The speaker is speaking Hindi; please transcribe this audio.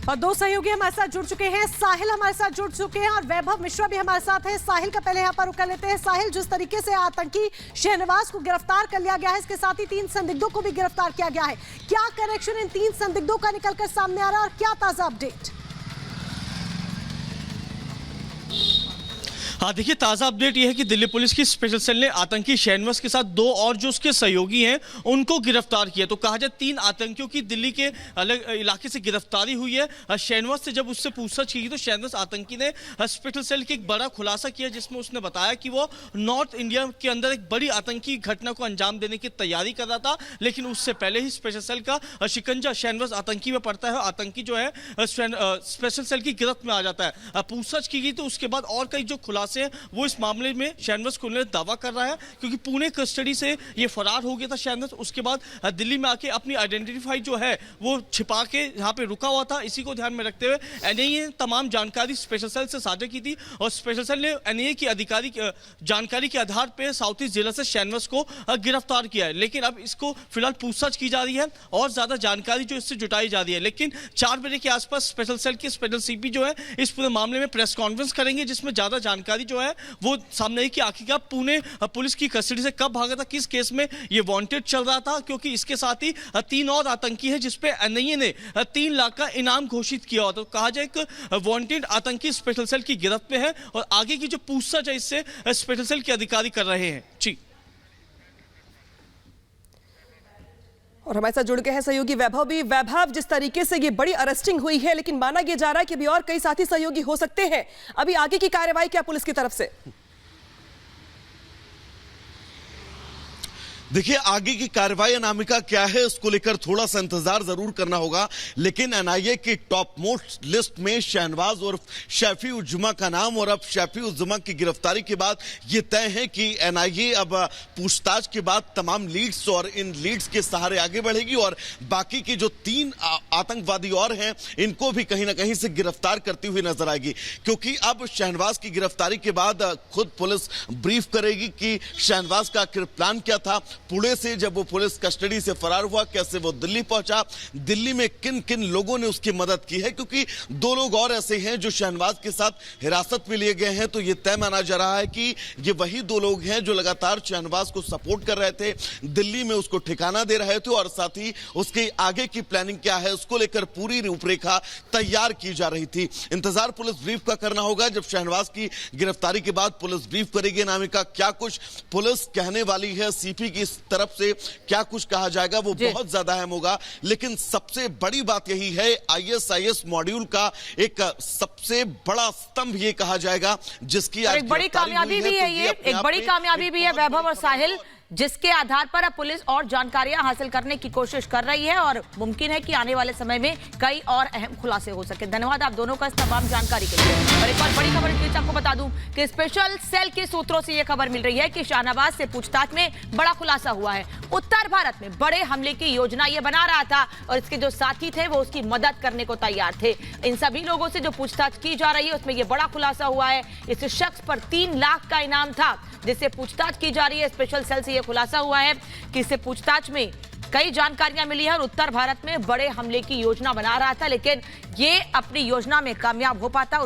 और दो सहयोगी हमारे साथ जुड़ चुके हैं। साहिल हमारे साथ जुड़ चुके हैं और वैभव मिश्रा भी हमारे साथ है। साहिल का पहले यहाँ पर रुक कर लेते हैं। साहिल, जिस तरीके से आतंकी शहनवाज को गिरफ्तार कर लिया गया है, इसके साथ ही 3 संदिग्धों को भी गिरफ्तार किया गया है। क्या कनेक्शन इन 3 संदिग्धों का निकलकर सामने आ रहा है और क्या ताजा अपडेट? हाँ देखिए, ताज़ा अपडेट यह है कि दिल्ली पुलिस की स्पेशल सेल ने आतंकी शहनवाज के साथ 2 और जो उसके सहयोगी हैं उनको गिरफ्तार किया। तो कहा जाए 3 आतंकियों की दिल्ली के अलग इलाके से गिरफ्तारी हुई है। शहनवाज से जब उससे पूछताछ की तो शहनवाज आतंकी ने स्पेशल सेल की एक बड़ा खुलासा किया, जिसमें उसने बताया कि वो नॉर्थ इंडिया के अंदर एक बड़ी आतंकी घटना को अंजाम देने की तैयारी कर रहा था, लेकिन उससे पहले ही स्पेशल सेल का शिकंजा शहनवाज आतंकी में पड़ता है। आतंकी जो है स्पेशल सेल की गिरफ्त में आ जाता है। पूछताछ की गई तो उसके बाद और कई जो खुलासे हैं वो इस मामले में शहनवाज को दावा कर रहा है, क्योंकि पुणे कस्टडी से ये फरार हो गया था शहनवाज। उसके बाद दिल्ली में आके अपनी आइडेंटिफाई जो है वो छिपा के यहाँ पे रुका हुआ था। इसी को ध्यान में रखते हुए एनआईए ने तमाम जानकारी स्पेशल सेल से साझा की थी और स्पेशल सेल ने एनआईए की अधिकारी जानकारी के आधार पर साउथ ईस्ट जिला से शहनवाज को गिरफ्तार किया है। लेकिन अब इसको फिलहाल पूछताछ की जा रही है और ज्यादा जानकारी जो इससे जुटाई जा रही है। लेकिन 4 बजे के आसपास स्पेशल सेल के स्पेशल सीपी जो है इस पूरे मामले में प्रेस कॉन्फ्रेंस करेंगे, जिसमें ज्यादा जानकारी जो है वो सामने आई कि आखिरकार पुणे पुलिस की कस्टडी से कब भागा था, किस केस में ये वांटेड चल रहा था, क्योंकि इसके साथ ही 3 और आतंकी हैं जिसपे एनआईए ने 3 लाख का इनाम घोषित किया हुआ। तो कहा जाए एक वांटेड आतंकी स्पेशल सेल की गिरफ्त में है और आगे की जो पूछताछ है इससे स्पेशल सेल के अधिकारी कर रहे हैं। जी, और हमारे साथ जुड़ गए हैं सहयोगी वैभव भी। वैभव, जिस तरीके से ये बड़ी अरेस्टिंग हुई है, लेकिन माना यह जा रहा है कि अभी और कई साथी सहयोगी हो सकते हैं, अभी आगे की कार्रवाई क्या पुलिस की तरफ से? देखिए, आगे की कार्रवाई अनामिका क्या है उसको लेकर थोड़ा सा इंतजार जरूर करना होगा, लेकिन एनआईए की टॉप मोस्ट लिस्ट में शहनवाज और शैफी उज्जमा का नाम, और अब शैफी उज्जमा की गिरफ्तारी के बाद ये तय है कि एनआईए अब पूछताछ के बाद तमाम लीड्स और इन लीड्स के सहारे आगे बढ़ेगी और बाकी की जो 3 आतंकवादी और हैं इनको भी कहीं ना कहीं से गिरफ्तार करती हुई नजर आएगी, क्योंकि अब शहनवाज की गिरफ्तारी के बाद खुद पुलिस ब्रीफ करेगी कि शहनवाज का प्लान क्या था, पुणे से जब वो पुलिस कस्टडी से फरार हुआ कैसे वो दिल्ली पहुंचा, दिल्ली में किन किन लोगों ने उसकी मदद की है, क्योंकि 2 लोग और ऐसे हैं जो शहनवाज के साथ हिरासत में लिए गए हैं। तो ये तय माना जा रहा है कि ये वही 2 लोग हैं जो लगातार शहनवाज को सपोर्ट कर रहे थे, दिल्ली में उसको ठिकाना दे रहे थे और साथ ही उसके आगे की प्लानिंग क्या है उसको लेकर पूरी रूपरेखा तैयार की जा रही थी। इंतजार पुलिस ब्रीफ का करना होगा। जब शहनवाज की गिरफ्तारी के बाद पुलिस ब्रीफ करेगी अनामिका, क्या कुछ पुलिस कहने वाली है, सीपी की तरफ से क्या कुछ कहा जाएगा वो बहुत ज्यादा अहम होगा। लेकिन सबसे बड़ी बात यही है, आईएसआईएस मॉड्यूल का एक सबसे बड़ा स्तंभ ये कहा जाएगा, जिसकी एक बड़ी कामयाबी भी है, ये एक बड़ी कामयाबी भी है वैभव और साहिल, जिसके आधार पर अब पुलिस और जानकारियां हासिल करने की कोशिश कर रही है और मुमकिन है कि आने वाले समय में कई और अहम खुलासे हो सके। धन्यवाद आप दोनों का इस तमाम जानकारी के लिए। और एक और बड़ी खबर इस बीच आपको बता दूं कि स्पेशल सेल के सूत्रों से यह खबर मिल रही है कि शहनवाज से पूछताछ में बड़ा खुलासा हुआ है। उत्तर भारत में बड़े हमले की योजना यह बना रहा था और इसके जो साथी थे वो उसकी मदद करने को तैयार थे। इन सभी लोगों से जो पूछताछ की जा रही है उसमें यह बड़ा खुलासा हुआ है। इस शख्स पर 3 लाख का इनाम था जिससे पूछताछ की जा रही है। स्पेशल सेल से यह खुलासा हुआ है कि इससे पूछताछ में कई जानकारियां मिली है और उत्तर भारत में बड़े हमले की योजना बना रहा था, लेकिन ये अपनी योजना में कामयाब हो पाता